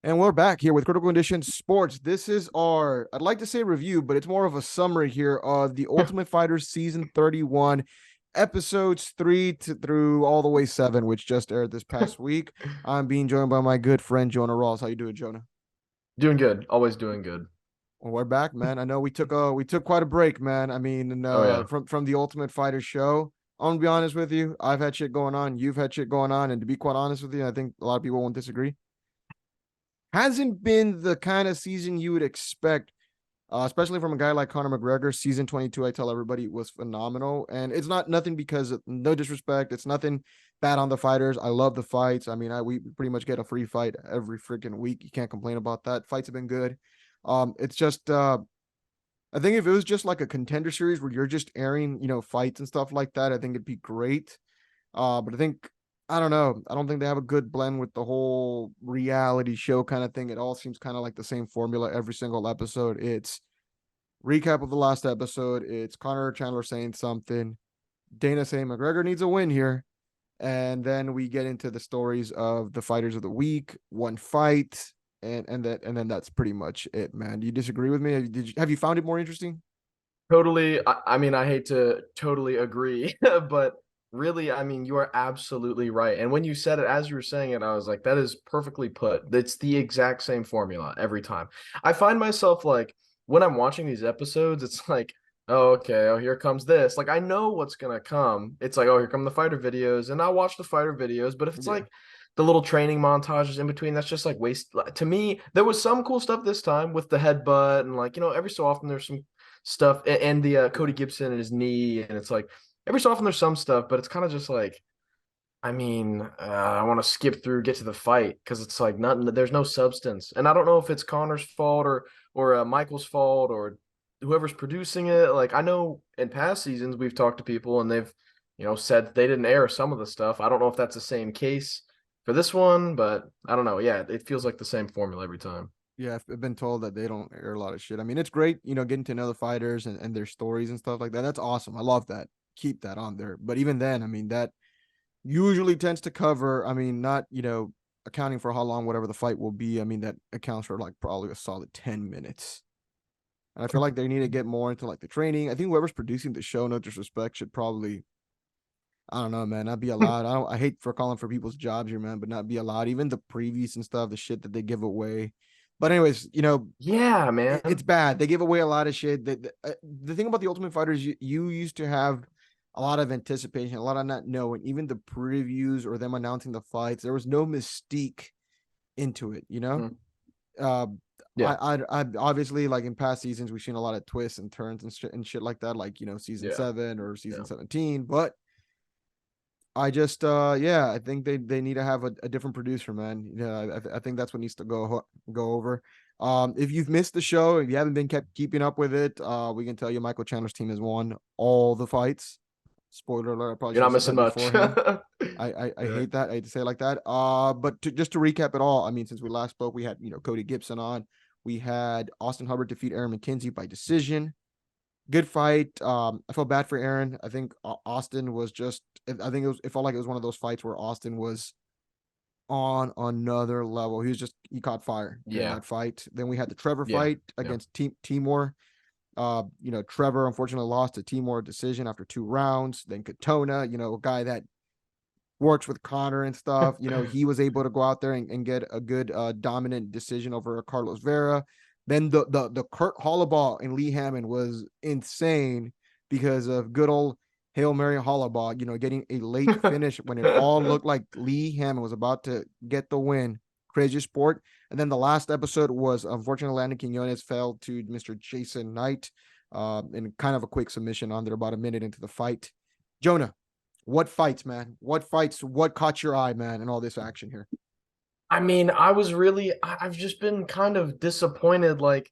And we're back here with Critical Condition Sports. This is our, I'd like to say review, but it's more of a summary here of the Ultimate Fighter Season 31, episodes 3 through all the way 7, which just aired this past week. I'm being joined by my good friend, Jonah Rawls. How you doing, Jonah? Doing good. Always doing good. Well, we're back, man. I know we took quite a break, man. I mean, Oh yeah. from the Ultimate Fighter show. I'm gonna be honest with you. I've had shit going on. You've had shit going on, and to be quite honest with you, I think a lot of people won't disagree. Hasn't been the kind of season you would expect, especially from a guy like Conor McGregor. Season 22, I tell everybody, was phenomenal. And it's not nothing because of no disrespect. It's nothing bad on the fighters. I love the fights. I mean, we pretty much get a free fight every freaking week. You can't complain about that. Fights have been good. It's just, I think if it was just like a contender series where you're just airing, fights and stuff like that, I think it'd be great. But I think I don't know. I don't think they have a good blend with the whole reality show kind of thing. It all seems kind of like the same formula every single episode. It's recap of the last episode. It's Connor Chandler saying something, Dana saying McGregor needs a win here, and then we get into the stories of the fighters of the week, one fight, and then that's pretty much it, man. Do you disagree with me? Have you found it more interesting? Totally. I mean, I hate to totally agree, but really, I mean, you are absolutely right. And when you said it, as you were saying it, I was like, that is perfectly put. It's the exact same formula every time. I find myself like when I'm watching these episodes, it's like, oh, okay, oh, here comes this. Like I know what's gonna come. It's like, oh, here come the fighter videos, and I'll watch the fighter videos. But if it's Yeah. like the little training montages in between, that's just like waste. To me, there was some cool stuff this time with the headbutt and like, every so often there's some stuff and the Cody Gibson and his knee, and it's like every so often there's some stuff, but it's kind of just like, I mean, I want to skip through, get to the fight because it's like nothing. There's no substance, and I don't know if it's Connor's fault or Michael's fault or whoever's producing it. Like I know in past seasons we've talked to people and they've said they didn't air some of the stuff. I don't know if that's the same case for this one, but I don't know. Yeah, it feels like the same formula every time. Yeah, I've been told that they don't air a lot of shit. I mean, it's great, getting to know the fighters and their stories and stuff like that. That's awesome. I love that. Keep that on there. But even then, I mean, that usually tends to cover, I mean, not, accounting for how long whatever the fight will be. I mean, that accounts for like probably a solid 10 minutes. And I feel like they need to get more into like the training. I think whoever's producing the show, no disrespect, should probably, I don't know, man, not be allowed. I hate for calling for people's jobs here, man, but not be allowed. Even the previews and stuff, the shit that they give away. But anyways, Yeah, it's man. bad. They give away a lot of shit. The thing about the Ultimate Fighters, you used to have a lot of anticipation, a lot of not knowing. Even the previews or them announcing the fights, there was no mystique into it. Mm, Uh, yeah, I obviously like in past seasons we've seen a lot of twists and turns and shit like that, like season yeah, 7 or season yeah. 17. But I just yeah, I think they need to have a different producer, man. Yeah, I think that's what needs to go over. If you've missed the show, if you haven't been kept keeping up with it, we can tell you Michael Chandler's team has won all the fights. Spoiler alert, I probably You're should not have said missing that much. beforehand. I Yeah. hate that. I hate to say it like that. But just to recap it all, I mean, since we last spoke, we had Cody Gibson on. We had Austin Hubbard defeat Aaron McKenzie by decision. Good fight. I felt bad for Aaron. I think Austin was just. I think it felt like it was one of those fights where Austin was on another level. He caught fire during Yeah. that fight. Then we had the Trevor Yeah. fight Yeah. against Timor. Trevor unfortunately lost to Timor decision after 2 rounds. Then Katona, a guy that works with Connor and stuff. He was able to go out there and get a good dominant decision over Carlos Vera. Then the Kurt Hollabaugh and Lee Hammond was insane because of good old Hail Mary Hollabaugh, getting a late finish when it all looked like Lee Hammond was about to get the win. Crazy sport. And then the last episode was unfortunately Landon Quinones fell to Mr. Jason Knight in kind of a quick submission on there about a minute into the fight. Jonah, what fights, man? What fights? What caught your eye, man, in all this action here? I mean, I've just been kind of disappointed. Like,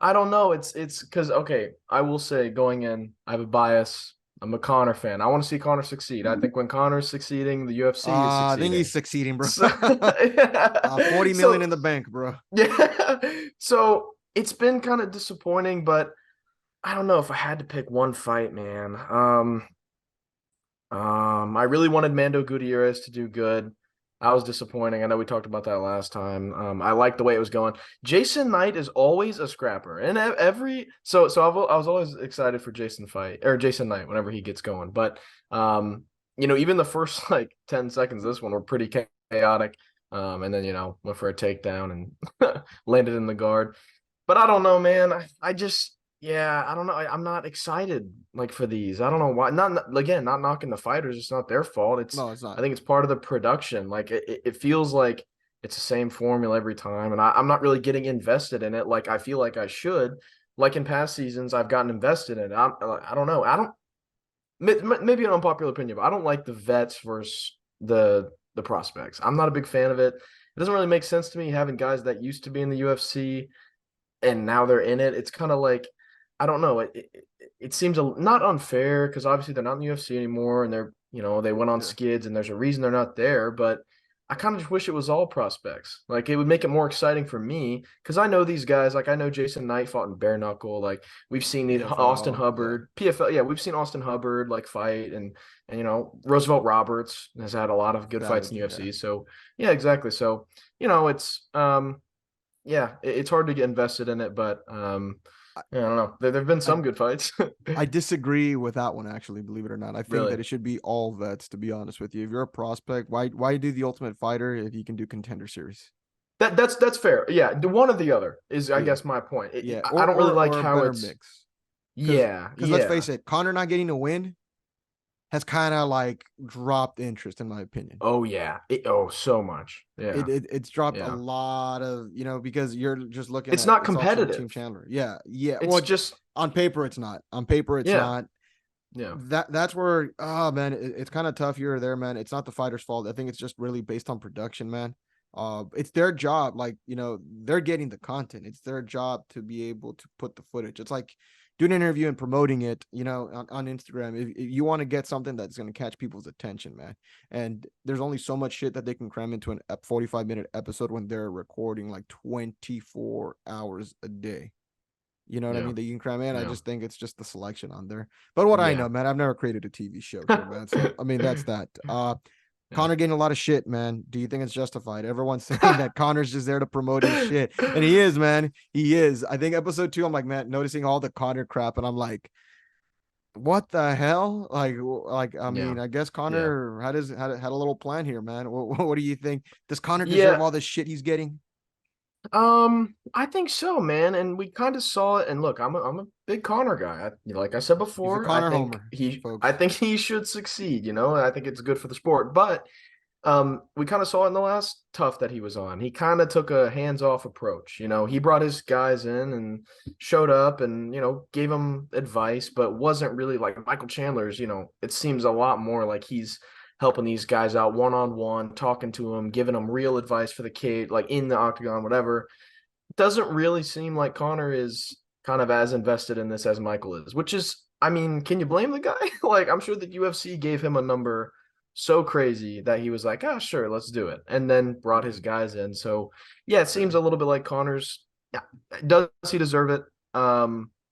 I don't know. It's because okay, I will say going in, I have a bias. I'm a Connor fan. I want to see Connor succeed. I think when Connor's succeeding, the UFC is I think he's succeeding. succeeding, bro. So, yeah. 40 million So in the bank, bro. yeah. So it's been kind of disappointing, but I don't know if I had to pick one fight, man. I really wanted Mando Gutierrez to do good. I was disappointing. I know we talked about that last time. I liked the way it was going. Jason Knight is always a scrapper, and I was always excited for Jason Knight whenever he gets going. But even the first like 10 seconds of this one were pretty chaotic. And then went for a takedown and landed in the guard. But I don't know, man. I just I don't know. I'm not excited like for these. I don't know why. Again, not knocking the fighters. It's not their fault. No, it's I not. think it's part of the production. Like it feels like it's the same formula every time, and I'm not really getting invested in it like I feel like I should. Like in past seasons, I've gotten invested in it. I don't know. I don't. Maybe an unpopular opinion, but I don't like the vets versus the prospects. I'm not a big fan of it. It doesn't really make sense to me having guys that used to be in the UFC and now they're in it. It's kind of like I don't know. It seems not unfair because obviously they're not in the UFC anymore, and they went on Yeah. skids, and there's a reason they're not there. But I kind of just wish it was all prospects. Like it would make it more exciting for me because I know these guys. Like I know Jason Knight fought in bare knuckle. Like we've seen Austin PFL. Yeah. Hubbard, PFL. Yeah, we've seen Austin Hubbard like fight, and Roosevelt Roberts has had a lot of good fights in Savage. the Yeah. UFC. So yeah, exactly. So it's it's hard to get invested in it, but yeah, I don't know. There've been I, some good fights. I disagree with that one, actually, believe it or not. I think Really. that it should be all vets, to be honest with you. If you're a prospect, why do the Ultimate Fighter if you can do Contender Series? That's fair. Yeah, the one or the other is, I Yeah. guess, my point. Yeah. I Or don't really or like or a how better it's. mix. Because Yeah, let's yeah. face it, Connor not getting a win has kind of like dropped interest, in my opinion. Oh yeah. So much. Yeah, It's dropped a yeah. lot of, because you're just looking It's at not it's all Team competitive. Chandler. Yeah, yeah. It's Well, just on paper it's not. On paper it's yeah, not. yeah, That's where, oh man, it's kind of tough here or there, man. It's not the fighter's fault. I think it's just really based on production, man. It's their job. Like, they're getting the content. It's their job to be able to put the footage. It's like doing an interview and promoting it, on Instagram. If you want to get something that's going to catch people's attention, man. And there's only so much shit that they can cram into an 45-minute episode when they're recording like 24 hours a day. You know what I yeah, mean? That you can cram in. I yeah, just think it's just the selection on there. But what I yeah. know, man, I've never created a TV show here, man. So I mean, that's that. Yeah. Connor getting a lot of shit, man. Do you think it's justified? Everyone's saying that Connor's just there to promote his shit. And he is, man. He is. I think episode 2, I'm like, man, noticing all the Connor crap, and I'm like, what the hell? Like, I Yeah, mean, I guess yeah, Connor had a little plan here, man. What do you think? Does Connor deserve yeah. all the shit he's getting? I think so, man. And we kind of saw it. And look, I'm a big Connor guy. Like I said He's a before, Connor homer, I folks. think he should succeed. I think it's good for the sport. But we kind of saw it in the last tough that he was on. He kind of took a hands-off approach. He brought his guys in and showed up and gave them advice, but wasn't really like Michael Chandler's. It seems a lot more like he's helping these guys out one-on-one, talking to them, giving them real advice for the kid, like in the octagon, whatever. Doesn't really seem like Connor is kind of as invested in this as Michael is, which is, I mean, can you blame the guy? Like, I'm sure the UFC gave him a number so crazy that he was like, oh, sure, let's do it. And then brought his guys in. So, yeah, it seems Fair. a little bit like Connor's. Yeah. Does he deserve it?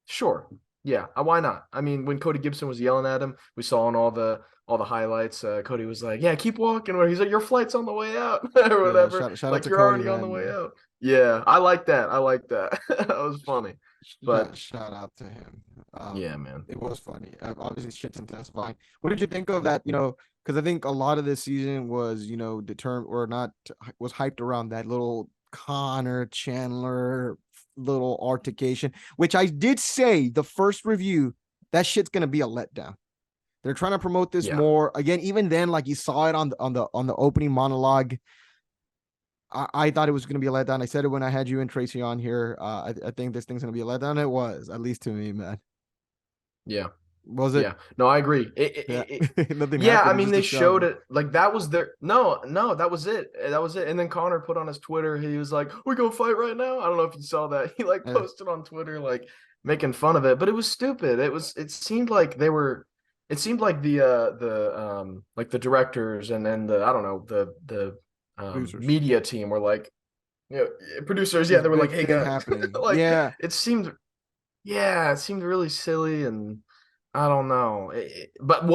Sure. Yeah. Why not? I mean, when Cody Gibson was yelling at him, we saw in all the highlights. Cody was like, "Yeah, keep walking." Or he's like, "Your flight's on the way out," or Yeah, whatever. shout out Like to you're Cody, already on the man. way Yeah. out. Yeah, I like that. I like that. That was funny. But Shout out to him. yeah, man. It was funny. Obviously, shit's intensifying. What did you think of that? Because I think a lot of this season was, determined or not, was hyped around that little Connor Chandler little altercation, which I did say the first review, that shit's gonna be a letdown. They're trying to promote this Yeah. more. Again, even then, like you saw it on the opening monologue. I thought it was going to be a letdown. I said it when I had you and Tracy on here. I think this thing's going to be a letdown. It was, at least to me, man. Yeah. Was it? Yeah. No, I agree. Yeah. Nothing Yeah, I happened. It's mean just a they shove. showed it like that was their no, that was it. That was it. And then Connor put on his Twitter, he was like, "We're gonna fight right now." I don't know if you saw that. He like Yeah. posted on Twitter like making fun of it, but it was stupid. It seemed like it seemed like the like the directors and then the I don't know, the Producers. media team were like, producers, yeah, This they were like, big "Hey thing guys," happening. like Yeah. it seemed yeah, it seemed really silly and I don't know. But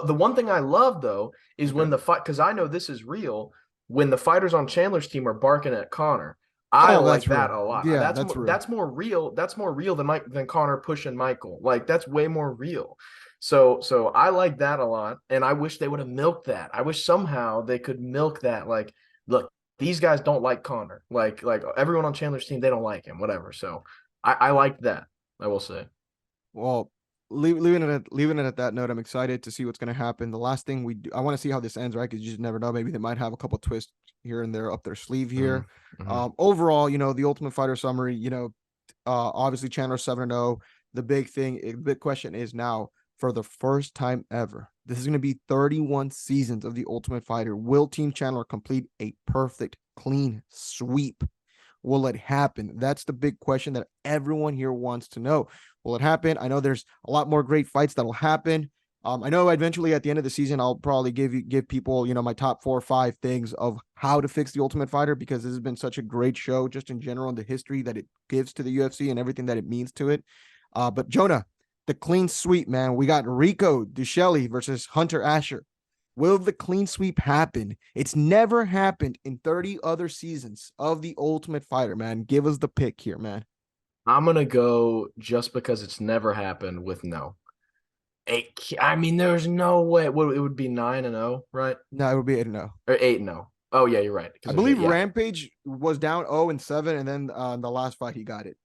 the one thing I love though is Okay. when the fight, because I know this is real. when the fighters on Chandler's team are barking at Connor. I Oh, that's like that real. a lot. Yeah, that's real. That's more real. That's more real than Connor pushing Michael. Like that's way more real. So I like that a lot, and I wish they would have milked that. I wish somehow they could milk that. Like, look, these guys don't like Connor. Like everyone on Chandler's team, they don't like him. Whatever. So I like that. I will say. Well, leaving it at that note, I'm excited to see what's going to happen. The last thing I want to see how this ends, right? Because you just never know. Maybe they might have a couple twists here and there up their sleeve here. Mm-hmm. Overall, the Ultimate Fighter summary, obviously Chandler 7-0. The big question is now, for the first time ever, this is going to be 31 seasons of the Ultimate Fighter. Will Team Chandler complete a perfect, clean sweep? Will it happen? That's the big question that everyone here wants to know. Will it happen? I know there's a lot more great fights that'll happen. I know eventually at the end of the season, I'll probably give people, my top 4 or 5 things of how to fix the Ultimate Fighter, because this has been such a great show just in general, and the history that it gives to the UFC and everything that it means to it. But Jonah, the clean sweep, man. We got Rico Duchelle versus Hunter Asher. Will the clean sweep happen? It's never happened in 30 other seasons of the Ultimate Fighter, man. Give us the pick here, man. I'm gonna go just because it's never happened with no. I mean, there's no way. It would be 9-0, right? No, it would be 8-0. Or 8-0. Oh yeah, you're right. I believe Rampage was down 0-7, and then the last fight he got it.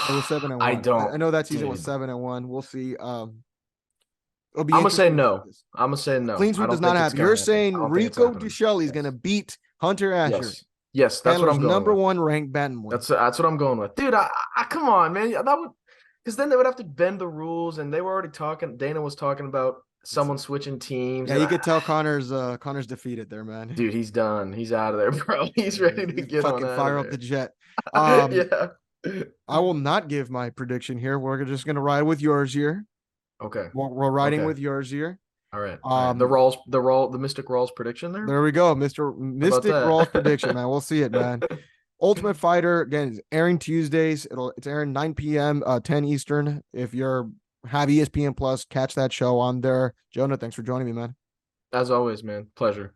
It was 7-1. I don't. I know that season was Dude. 7-1. We'll see. It'll be I'm gonna say interesting. no. I'm gonna say no. Clean sweep does not happen. You're saying Rico Duchelle is going to beat Hunter Asher. Yes, that's what I'm going number with. 1 ranked bantamweight. That's what I'm going with, dude. I come on, man. That would, because then they would have to bend the rules, and they were already talking. Dana was talking about someone switching teams. Yeah, you could tell Connor's defeated there, man. Dude, he's done. He's out of there, bro. He's ready to get fucking on fire up the jet. Yeah. I will not give my prediction here. We're just gonna ride with yours here. Okay. We're riding with yours here. All right. The Mystic Rawls prediction there. There we go, Mystic Rawls prediction, man. We'll see it, man. Ultimate Fighter again is airing Tuesdays. It's airing 9 p.m. 10 Eastern. If you're have ESPN Plus, catch that show on there. Jonah, thanks for joining me, man. As always, man. Pleasure.